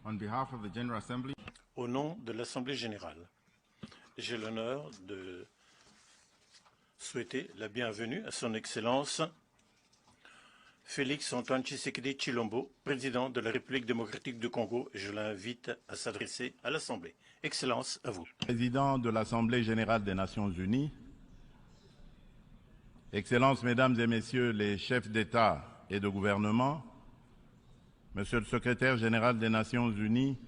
On behalf of the General Assembly, Au nom de l'Assemblée générale, j'ai l'honneur de souhaiter la bienvenue à son Excellence Félix Antoine Tshisekedi Tshilombo, président de la République démocratique du Congo, et je l'invite à s'adresser à l'Assemblée. Excellence, à vous. Président de l'Assemblée générale des Nations unies, Excellences, Mesdames et Messieurs les chefs d'État et de gouvernement, Monsieur le Secrétaire général des Nations unies,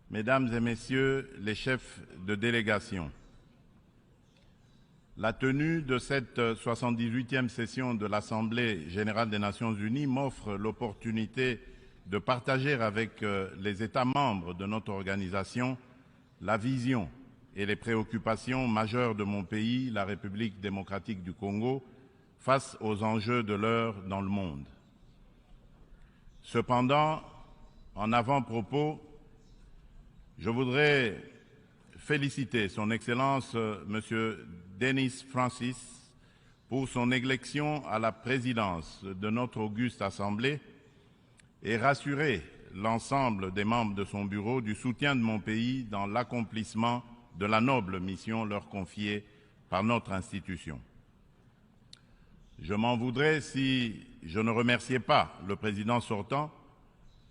Mesdames et Messieurs les chefs de délégation, la tenue de cette 78e session de l'Assemblée générale des Nations unies m'offre l'opportunité de partager avec les États membres de notre organisation la vision et les préoccupations majeures de mon pays, la République démocratique du Congo, face aux enjeux de l'heure dans le monde. Cependant, en avant-propos, je voudrais féliciter son Excellence M. Denis Francis pour son élection à la présidence de notre auguste Assemblée et rassurer l'ensemble des membres de son bureau du soutien de mon pays dans l'accomplissement de la noble mission leur confiée par notre institution. Je m'en voudrais si je ne remerciais pas le président sortant,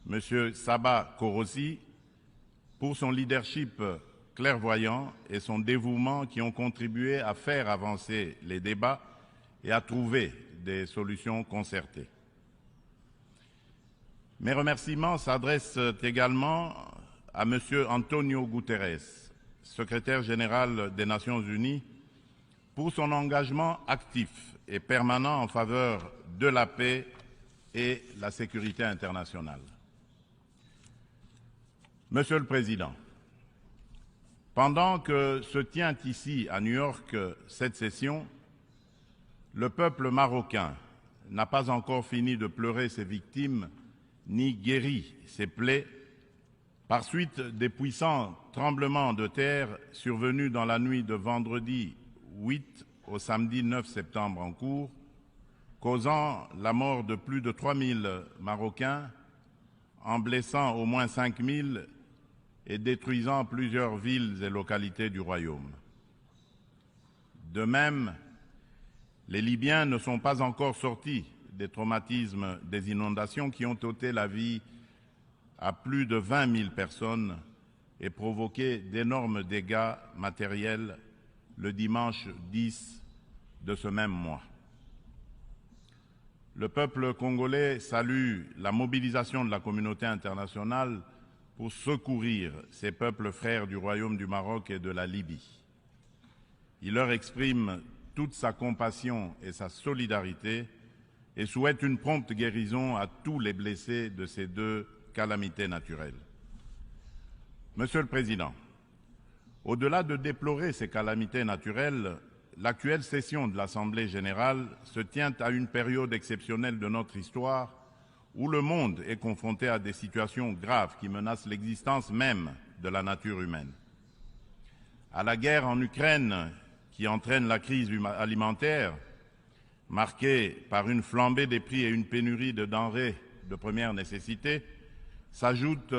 M. Saba Korosi, pour son leadership clairvoyant et son dévouement qui ont contribué à faire avancer les débats et à trouver des solutions concertées. Mes remerciements s'adressent également à M. Antonio Guterres, secrétaire général des Nations unies, pour son engagement actif et permanent en faveur de la paix et la sécurité internationale. Monsieur le Président, pendant que se tient ici à New York cette session, le peuple marocain n'a pas encore fini de pleurer ses victimes ni guéri ses plaies par suite des puissants tremblements de terre survenus dans la nuit de vendredi 8 au samedi 9 septembre en cours, causant la mort de plus de 3000 Marocains, en blessant au moins 5000 et détruisant plusieurs villes et localités du royaume. De même, les Libyens ne sont pas encore sortis des traumatismes des inondations qui ont ôté la vie à plus de 20 000 personnes et provoqué d'énormes dégâts matériels le dimanche 10 de ce même mois. Le peuple congolais salue la mobilisation de la communauté internationale pour secourir ces peuples frères du Royaume du Maroc et de la Libye. Il leur exprime toute sa compassion et sa solidarité et souhaite une prompte guérison à tous les blessés de ces deux calamités naturelles. Monsieur le Président, au-delà de déplorer ces calamités naturelles, l'actuelle session de l'Assemblée générale se tient à une période exceptionnelle de notre histoire où le monde est confronté à des situations graves qui menacent l'existence même de la nature humaine. À la guerre en Ukraine qui entraîne la crise alimentaire, marquée par une flambée des prix et une pénurie de denrées de première nécessité, s'ajoute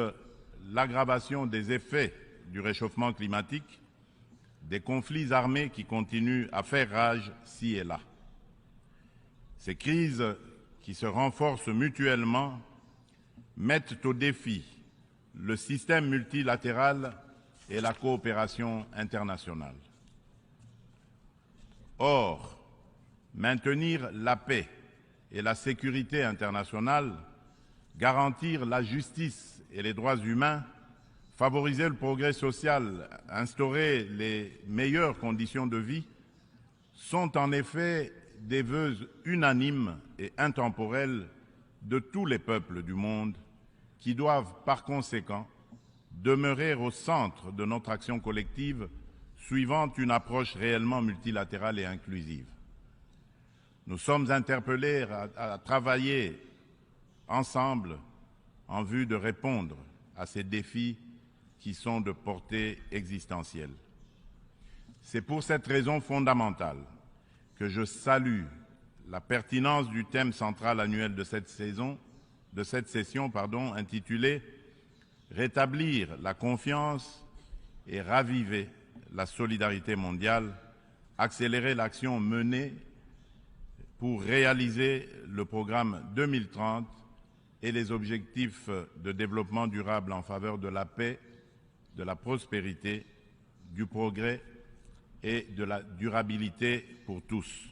l'aggravation des effets du réchauffement climatique, des conflits armés qui continuent à faire rage ci et là. Ces crises qui se renforcent mutuellement mettent au défi le système multilatéral et la coopération internationale. Or, maintenir la paix et la sécurité internationale, garantir la justice et les droits humains, favoriser le progrès social, instaurer les meilleures conditions de vie, sont en effet des vœux unanimes et intemporels de tous les peuples du monde qui doivent par conséquent demeurer au centre de notre action collective suivant une approche réellement multilatérale et inclusive. Nous sommes interpellés à travailler ensemble en vue de répondre à ces défis qui sont de portée existentielle. C'est pour cette raison fondamentale que je salue la pertinence du thème central annuel de cette session, intitulé rétablir la confiance et raviver la solidarité mondiale, accélérer l'action menée pour réaliser le programme 2030 et les objectifs de développement durable en faveur de la paix, de la prospérité, du progrès et de la durabilité pour tous.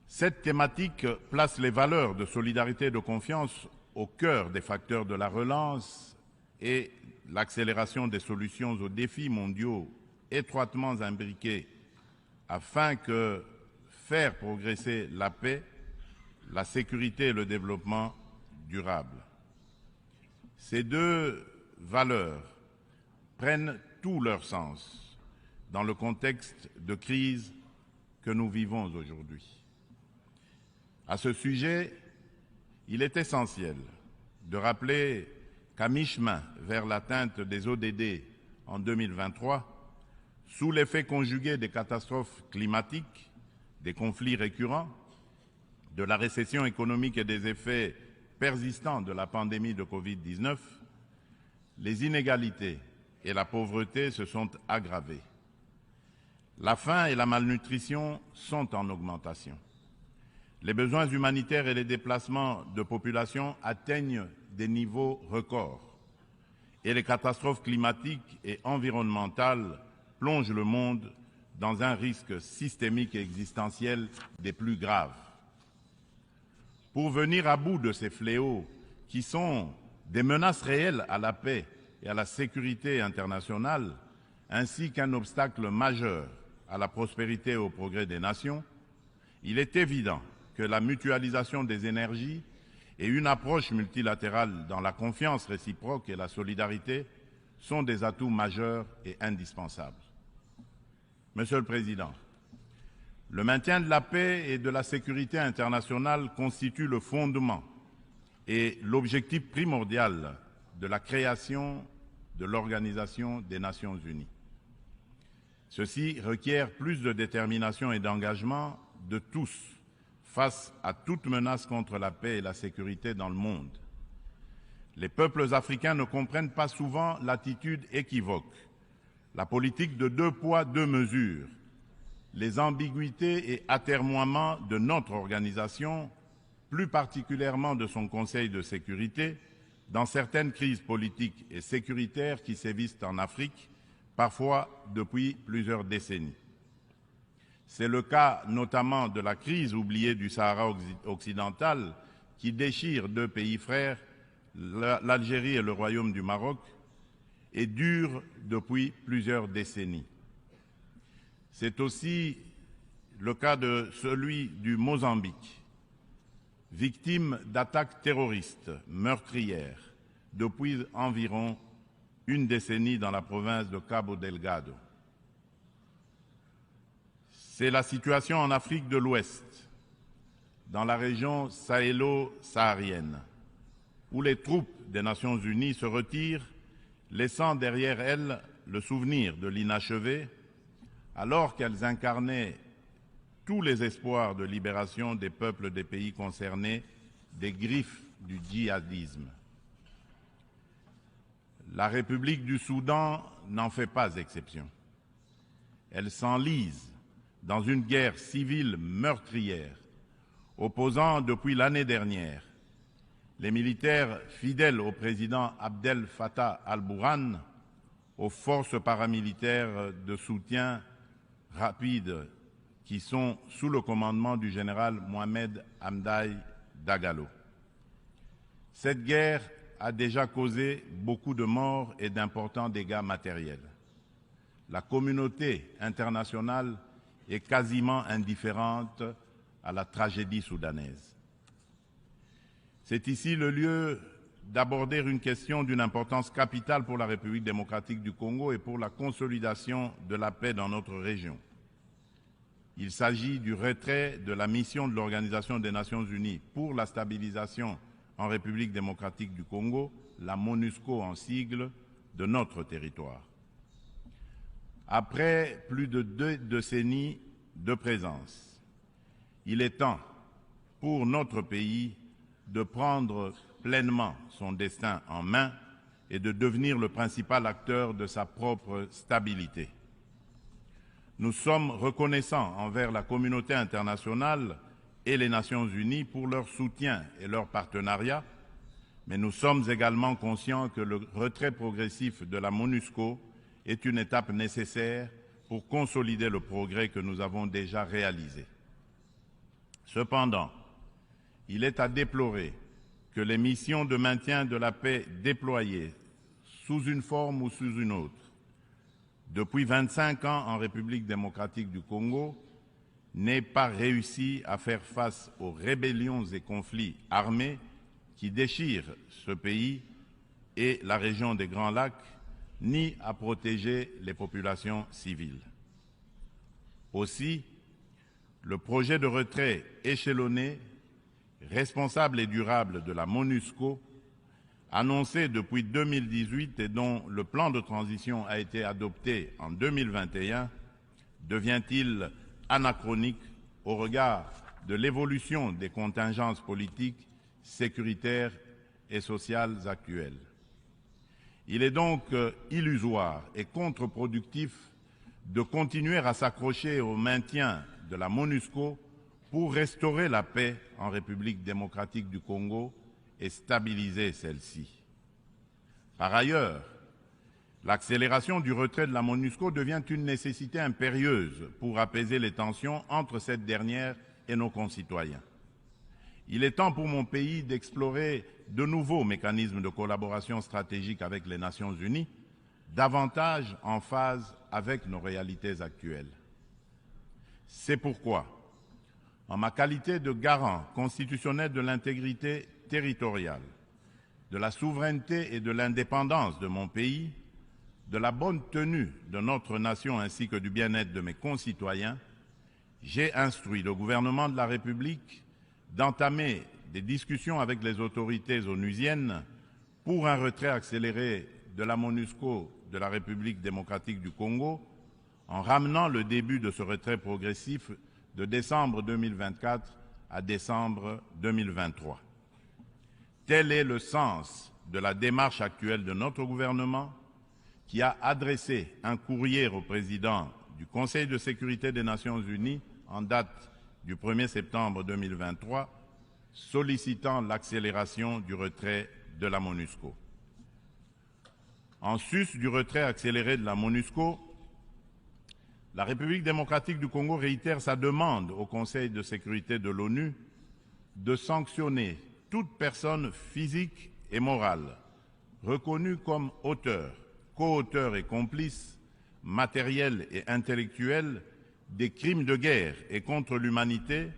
Cette thématique place les valeurs de solidarité et de confiance au cœur des facteurs de la relance et l'accélération des solutions aux défis mondiaux étroitement imbriqués afin que faire progresser la paix, la sécurité et le développement durable. Ces deux valeurs prennent tout leur sens dans le contexte de crise que nous vivons aujourd'hui. À ce sujet, il est essentiel de rappeler qu'à mi-chemin vers l'atteinte des ODD en 2023, sous l'effet conjugué des catastrophes climatiques, des conflits récurrents, de la récession économique et des effets persistants de la pandémie de Covid-19, les inégalités et la pauvreté se sont aggravées. La faim et la malnutrition sont en augmentation. Les besoins humanitaires et les déplacements de population atteignent des niveaux records. Et les catastrophes climatiques et environnementales plongent le monde dans un risque systémique et existentiel des plus graves. Pour venir à bout de ces fléaux qui sont des menaces réelles à la paix et à la sécurité internationale, ainsi qu'un obstacle majeur à la prospérité et au progrès des nations, il est évident que la mutualisation des énergies et une approche multilatérale dans la confiance réciproque et la solidarité sont des atouts majeurs et indispensables. Monsieur le Président, le maintien de la paix et de la sécurité internationale constitue le fondement et l'objectif primordial de la création de l'Organisation des Nations Unies. Ceci requiert plus de détermination et d'engagement de tous face à toute menace contre la paix et la sécurité dans le monde. Les peuples africains ne comprennent pas souvent l'attitude équivoque, la politique de 2 poids, 2 mesures, les ambiguïtés et atermoiements de notre organisation, plus particulièrement de son Conseil de sécurité, dans certaines crises politiques et sécuritaires qui sévissent en Afrique, parfois depuis plusieurs décennies. C'est le cas notamment de la crise oubliée du Sahara occidental qui déchire 2 pays frères, l'Algérie et le Royaume du Maroc, et dure depuis plusieurs décennies. C'est aussi le cas de celui du Mozambique, victime d'attaques terroristes meurtrières depuis environ une décennie dans la province de Cabo Delgado. C'est la situation en Afrique de l'Ouest, dans la région sahélo-saharienne, où les troupes des Nations Unies se retirent, laissant derrière elles le souvenir de l'inachevé, alors qu'elles incarnaient tous les espoirs de libération des peuples des pays concernés des griffes du djihadisme. La République du Soudan n'en fait pas exception. Elle s'enlise dans une guerre civile meurtrière, opposant depuis l'année dernière les militaires fidèles au président Abdel Fattah al-Burhan aux forces paramilitaires de soutien rapide qui sont sous le commandement du général Mohamed Hamdai Dagalo. Cette guerre a déjà causé beaucoup de morts et d'importants dégâts matériels. La communauté internationale est quasiment indifférente à la tragédie soudanaise. C'est ici le lieu d'aborder une question d'une importance capitale pour la République démocratique du Congo et pour la consolidation de la paix dans notre région. Il s'agit du retrait de la mission de l'Organisation des Nations Unies pour la stabilisation en République démocratique du Congo, la MONUSCO en sigle, de notre territoire. Après plus de 2 décennies de présence, il est temps pour notre pays de prendre pleinement son destin en main et de devenir le principal acteur de sa propre stabilité. Nous sommes reconnaissants envers la communauté internationale et les Nations Unies pour leur soutien et leur partenariat, mais nous sommes également conscients que le retrait progressif de la MONUSCO est une étape nécessaire pour consolider le progrès que nous avons déjà réalisé. Cependant, il est à déplorer que les missions de maintien de la paix déployées sous une forme ou sous une autre depuis 25 ans en République démocratique du Congo n'aient pas réussi à faire face aux rébellions et conflits armés qui déchirent ce pays et la région des Grands Lacs, ni à protéger les populations civiles. Aussi, le projet de retrait échelonné, responsable et durable de la MONUSCO, annoncé depuis 2018 et dont le plan de transition a été adopté en 2021, devient-il anachronique au regard de l'évolution des contingences politiques, sécuritaires et sociales actuelles. Il est donc illusoire et contre-productif de continuer à s'accrocher au maintien de la MONUSCO pour restaurer la paix en République démocratique du Congo et stabiliser celle-ci. Par ailleurs, l'accélération du retrait de la MONUSCO devient une nécessité impérieuse pour apaiser les tensions entre cette dernière et nos concitoyens. Il est temps pour mon pays d'explorer de nouveaux mécanismes de collaboration stratégique avec les Nations Unies, davantage en phase avec nos réalités actuelles. C'est pourquoi, en ma qualité de garant constitutionnel de l'intégrité territoriale, de la souveraineté et de l'indépendance de mon pays, de la bonne tenue de notre nation ainsi que du bien-être de mes concitoyens, j'ai instruit le gouvernement de la République d'entamer des discussions avec les autorités onusiennes pour un retrait accéléré de la MONUSCO de la République démocratique du Congo, en ramenant le début de ce retrait progressif de décembre 2024 à décembre 2023. Tel est le sens de la démarche actuelle de notre gouvernement, qui a adressé un courrier au président du Conseil de sécurité des Nations Unies en date du 1er septembre 2023, sollicitant l'accélération du retrait de la MONUSCO. En sus du retrait accéléré de la MONUSCO, la République démocratique du Congo réitère sa demande au Conseil de sécurité de l'ONU de sanctionner toute personne physique et morale reconnue comme auteur, co-auteur et complice, matériel et intellectuel des crimes de guerre et contre l'humanité,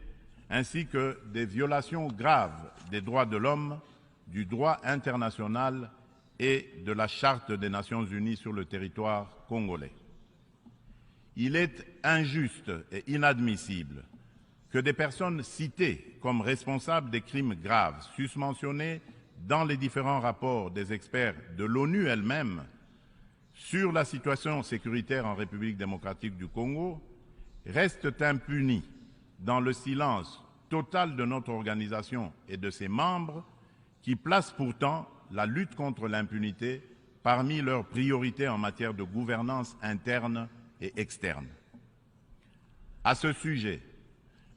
ainsi que des violations graves des droits de l'homme, du droit international et de la Charte des Nations Unies sur le territoire congolais. Il est injuste et inadmissible que des personnes citées comme responsables des crimes graves susmentionnés dans les différents rapports des experts de l'ONU elle-même sur la situation sécuritaire en République démocratique du Congo restent impunis dans le silence total de notre organisation et de ses membres qui placent pourtant la lutte contre l'impunité parmi leurs priorités en matière de gouvernance interne et externe. À ce sujet,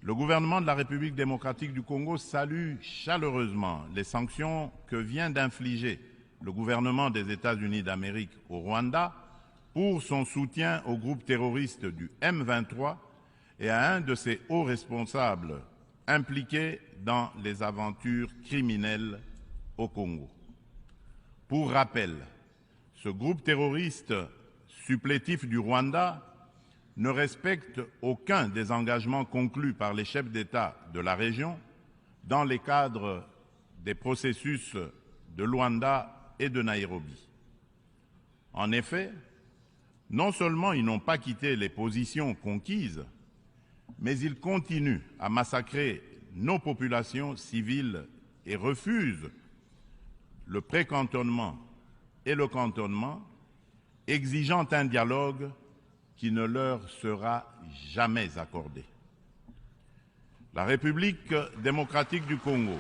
le gouvernement de la République démocratique du Congo salue chaleureusement les sanctions que vient d'infliger le gouvernement des États-Unis d'Amérique au Rwanda pour son soutien au groupe terroriste du M23 et à un de ses hauts responsables impliqués dans les aventures criminelles au Congo. Pour rappel, ce groupe terroriste supplétif du Rwanda ne respecte aucun des engagements conclus par les chefs d'État de la région dans les cadres des processus de Luanda et de Nairobi. En effet, non seulement ils n'ont pas quitté les positions conquises, mais ils continuent à massacrer nos populations civiles et refusent le précantonnement et le cantonnement, exigeant un dialogue qui ne leur sera jamais accordé. La République démocratique du Congo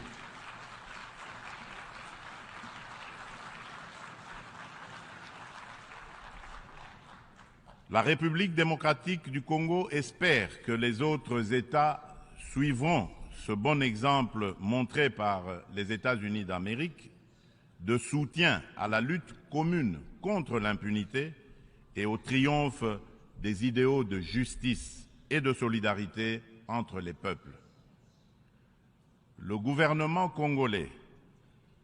La République démocratique du Congo espère que les autres États suivront ce bon exemple montré par les États-Unis d'Amérique de soutien à la lutte commune contre l'impunité et au triomphe des idéaux de justice et de solidarité entre les peuples. Le gouvernement congolais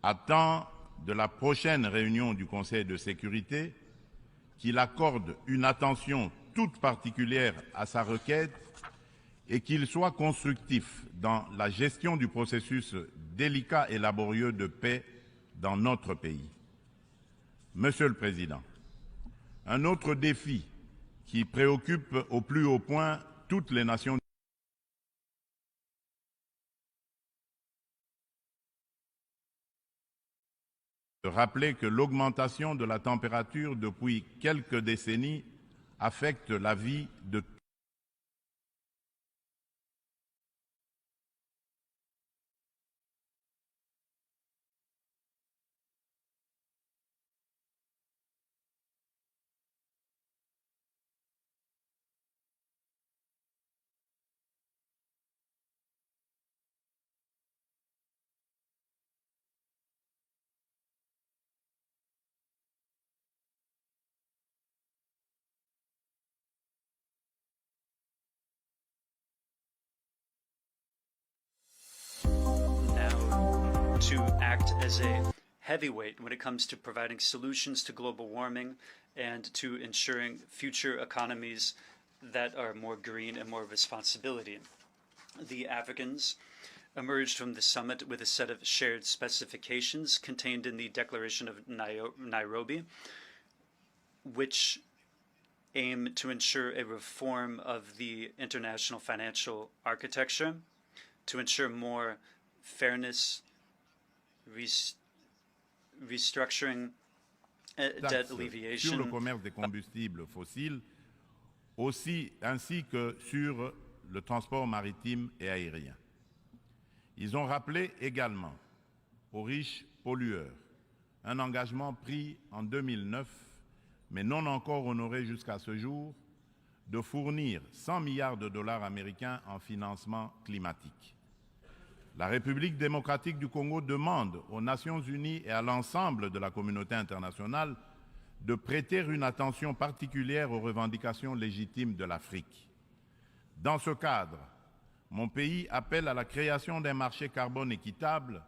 attend de la prochaine réunion du Conseil de sécurité qu'il accorde une attention toute particulière à sa requête et qu'il soit constructif dans la gestion du processus délicat et laborieux de paix dans notre pays. Monsieur le Président, un autre défi qui préoccupe au plus haut point toutes les nations de rappeler que l'augmentation de la température depuis quelques décennies affecte la vie de to act as a heavyweight when it comes to providing solutions to global warming and to ensuring future economies that are more green and more responsibility. The Africans emerged from the summit with a set of shared specifications contained in the Declaration of Nairobi, which aim to ensure a reform of the international financial architecture, to ensure more fairness, restructuring, debt alleviation. Sur le commerce des combustibles fossiles, ainsi que sur le transport maritime et aérien. Ils ont rappelé également aux riches pollueurs un engagement pris en 2009, mais non encore honoré jusqu'à ce jour, de fournir 100 milliards de dollars américains en financement climatique. La République démocratique du Congo demande aux Nations unies et à l'ensemble de la communauté internationale de prêter une attention particulière aux revendications légitimes de l'Afrique. Dans ce cadre, mon pays appelle à la création d'un marché carbone équitable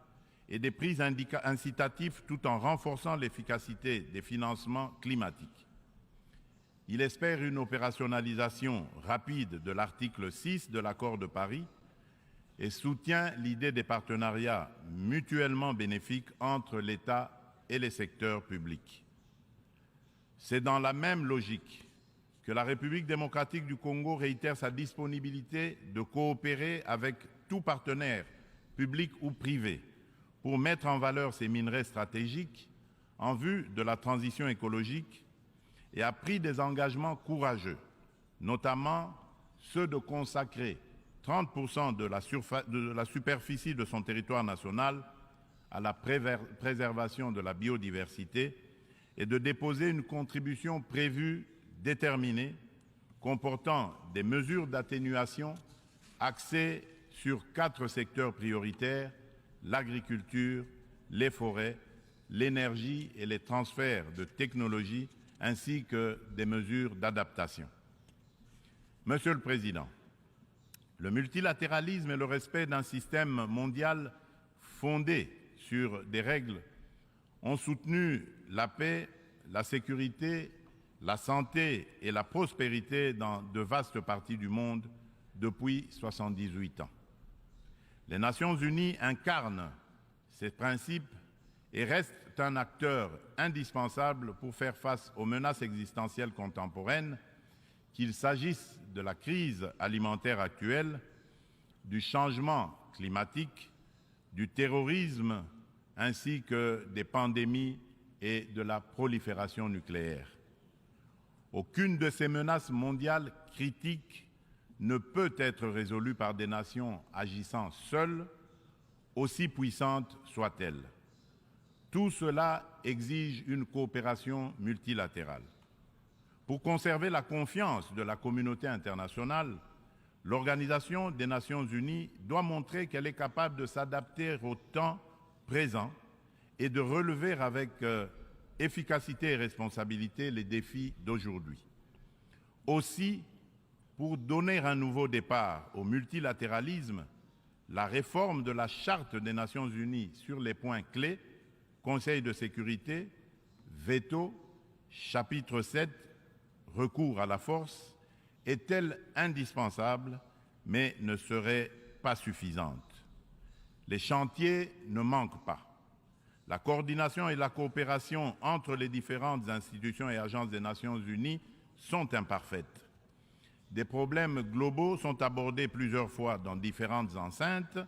et des prix incitatifs tout en renforçant l'efficacité des financements climatiques. Il espère une opérationnalisation rapide de l'article 6 de l'accord de Paris et soutient l'idée des partenariats mutuellement bénéfiques entre l'État et les secteurs publics. C'est dans la même logique que la République démocratique du Congo réitère sa disponibilité de coopérer avec tout partenaire, public ou privé, pour mettre en valeur ces minerais stratégiques en vue de la transition écologique et a pris des engagements courageux, notamment ceux de consacrer 30% de la superficie de son territoire national à la préservation de la biodiversité et de déposer une contribution prévue déterminée comportant des mesures d'atténuation axées sur 4 secteurs prioritaires: l'agriculture, les forêts, l'énergie et les transferts de technologies, ainsi que des mesures d'adaptation. Monsieur le Président, le multilatéralisme et le respect d'un système mondial fondé sur des règles ont soutenu la paix, la sécurité, la santé et la prospérité dans de vastes parties du monde depuis 78 ans. Les Nations unies incarnent ces principes et restent un acteur indispensable pour faire face aux menaces existentielles contemporaines, qu'il s'agisse de la crise alimentaire actuelle, du changement climatique, du terrorisme, ainsi que des pandémies et de la prolifération nucléaire. Aucune de ces menaces mondiales critiques ne peut être résolue par des nations agissant seules, aussi puissantes soient-elles. Tout cela exige une coopération multilatérale. Pour conserver la confiance de la communauté internationale, l'Organisation des Nations Unies doit montrer qu'elle est capable de s'adapter au temps présent et de relever avec efficacité et responsabilité les défis d'aujourd'hui. Aussi, pour donner un nouveau départ au multilatéralisme, la réforme de la Charte des Nations Unies sur les points clés, Conseil de sécurité, veto, chapitre 7, recours à la force, est-elle indispensable, mais ne serait pas suffisante. Les chantiers ne manquent pas. La coordination et la coopération entre les différentes institutions et agences des Nations Unies sont imparfaites. Des problèmes globaux sont abordés plusieurs fois dans différentes enceintes,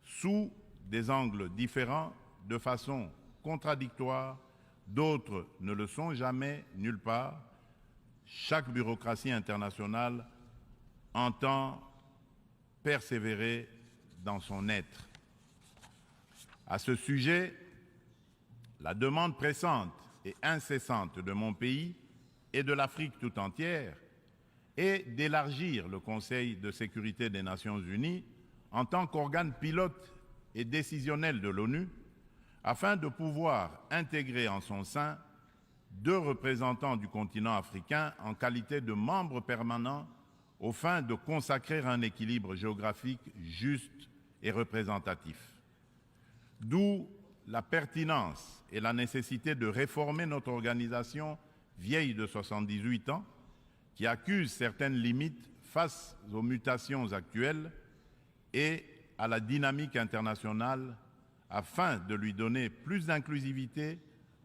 sous des angles différents, de façon contradictoire. D'autres ne le sont jamais, nulle part. Chaque bureaucratie internationale entend persévérer dans son être. À ce sujet, la demande pressante et incessante de mon pays et de l'Afrique tout entière est d'élargir le Conseil de sécurité des Nations Unies en tant qu'organe pilote et décisionnel de l'ONU, afin de pouvoir intégrer en son sein 2 représentants du continent africain en qualité de membres permanents aux fins de consacrer un équilibre géographique juste et représentatif. D'où la pertinence et la nécessité de réformer notre organisation vieille de 78 ans, qui accuse certaines limites face aux mutations actuelles et à la dynamique internationale, afin de lui donner plus d'inclusivité,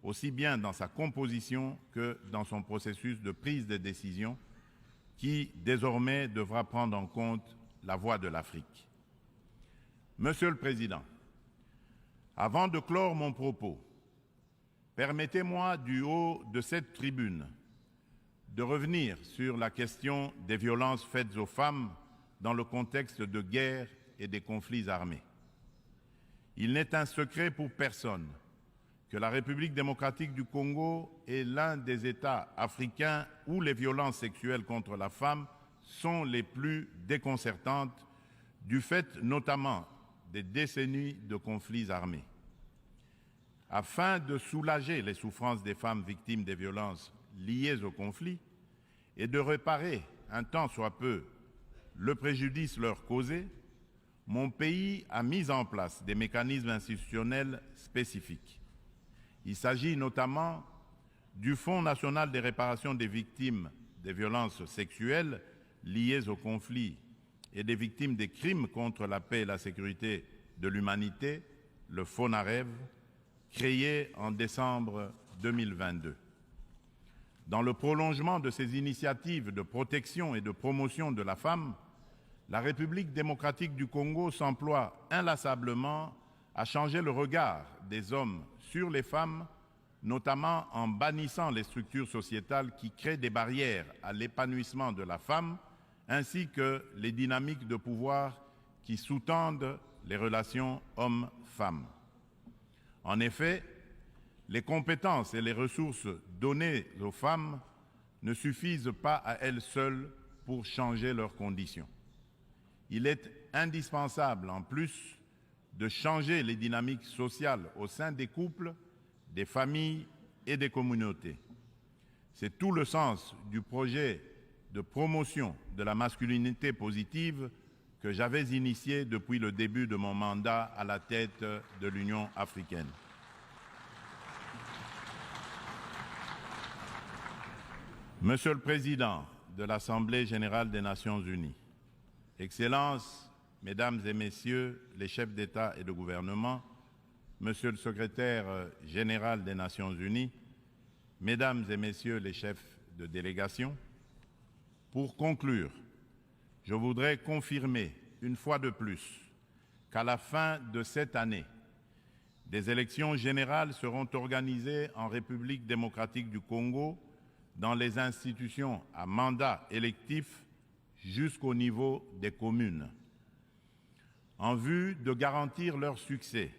aussi bien dans sa composition que dans son processus de prise de décision, qui désormais devra prendre en compte la voix de l'Afrique. Monsieur le Président, avant de clore mon propos, permettez-moi du haut de cette tribune de revenir sur la question des violences faites aux femmes dans le contexte de guerre et des conflits armés. Il n'est un secret pour personne que la République démocratique du Congo est l'un des États africains où les violences sexuelles contre la femme sont les plus déconcertantes, du fait notamment des décennies de conflits armés. Afin de soulager les souffrances des femmes victimes des violences liées au conflit et de réparer un tant soit peu le préjudice leur causé, mon pays a mis en place des mécanismes institutionnels spécifiques. Il s'agit notamment du Fonds national de réparation des victimes des violences sexuelles liées au conflit et des victimes des crimes contre la paix et la sécurité de l'humanité, le FONAREV, créé en décembre 2022. Dans le prolongement de ces initiatives de protection et de promotion de la femme, la République démocratique du Congo s'emploie inlassablement à changer le regard des hommes sur les femmes, notamment en bannissant les structures sociétales qui créent des barrières à l'épanouissement de la femme, ainsi que les dynamiques de pouvoir qui sous-tendent les relations hommes-femmes. En effet, les compétences et les ressources données aux femmes ne suffisent pas à elles seules pour changer leurs conditions. Il est indispensable, en plus, de changer les dynamiques sociales au sein des couples, des familles et des communautés. C'est tout le sens du projet de promotion de la masculinité positive que j'avais initié depuis le début de mon mandat à la tête de l'Union africaine. Monsieur le Président de l'Assemblée générale des Nations unies, Excellences, Mesdames et Messieurs les chefs d'État et de gouvernement, Monsieur le Secrétaire général des Nations unies, Mesdames et Messieurs les chefs de délégation, pour conclure, je voudrais confirmer une fois de plus qu'à la fin de cette année, des élections générales seront organisées en République démocratique du Congo dans les institutions à mandat électif jusqu'au niveau des communes. En vue de garantir leur succès,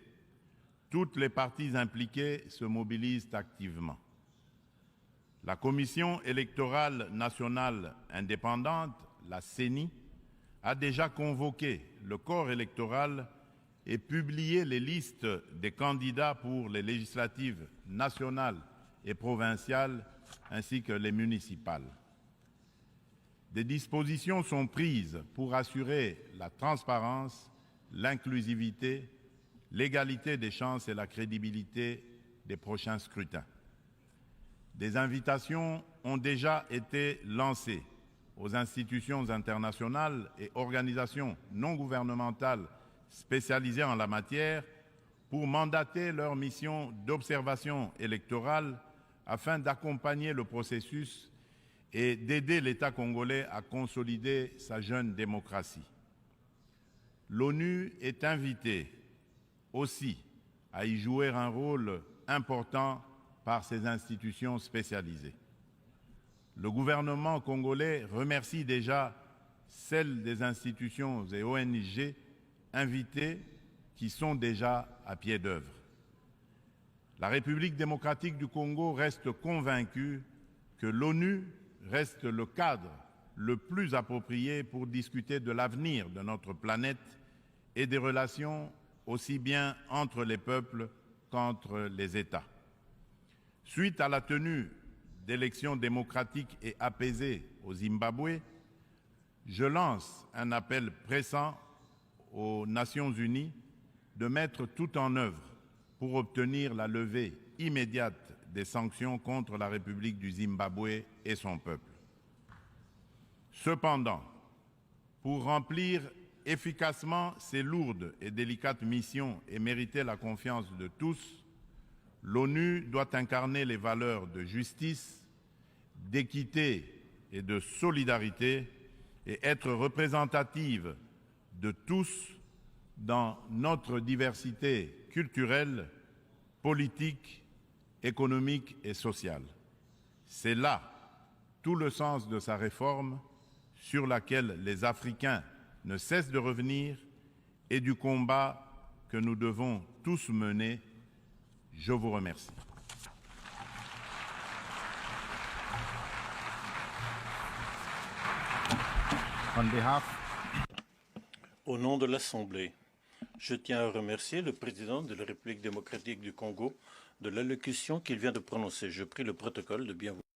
toutes les parties impliquées se mobilisent activement. La Commission électorale nationale indépendante, la CENI, a déjà convoqué le corps électoral et publié les listes des candidats pour les législatives nationales et provinciales ainsi que les municipales. Des dispositions sont prises pour assurer la transparence, l'inclusivité, l'égalité des chances et la crédibilité des prochains scrutins. Des invitations ont déjà été lancées aux institutions internationales et organisations non gouvernementales spécialisées en la matière pour mandater leur mission d'observation électorale afin d'accompagner le processus et d'aider l'État congolais à consolider sa jeune démocratie. L'ONU est invitée aussi à y jouer un rôle important par ses institutions spécialisées. Le gouvernement congolais remercie déjà celles des institutions et ONG invitées qui sont déjà à pied d'œuvre. La République démocratique du Congo reste convaincue que l'ONU reste le cadre le plus approprié pour discuter de l'avenir de notre planète et des relations aussi bien entre les peuples qu'entre les États. Suite à la tenue d'élections démocratiques et apaisées au Zimbabwe, je lance un appel pressant aux Nations Unies de mettre tout en œuvre pour obtenir la levée immédiate des sanctions contre la République du Zimbabwe et son peuple. Cependant, pour remplir efficacement ces lourdes et délicates missions et mériter la confiance de tous, l'ONU doit incarner les valeurs de justice, d'équité et de solidarité et être représentative de tous dans notre diversité culturelle, politique, économique et sociale. C'est là tout le sens de sa réforme sur laquelle les Africains ne cessent de revenir et du combat que nous devons tous mener. Je vous remercie. Au nom de l'Assemblée, je tiens à remercier le président de la République démocratique du Congo de l'allocution qu'il vient de prononcer. Je prie le protocole de bien vouloir.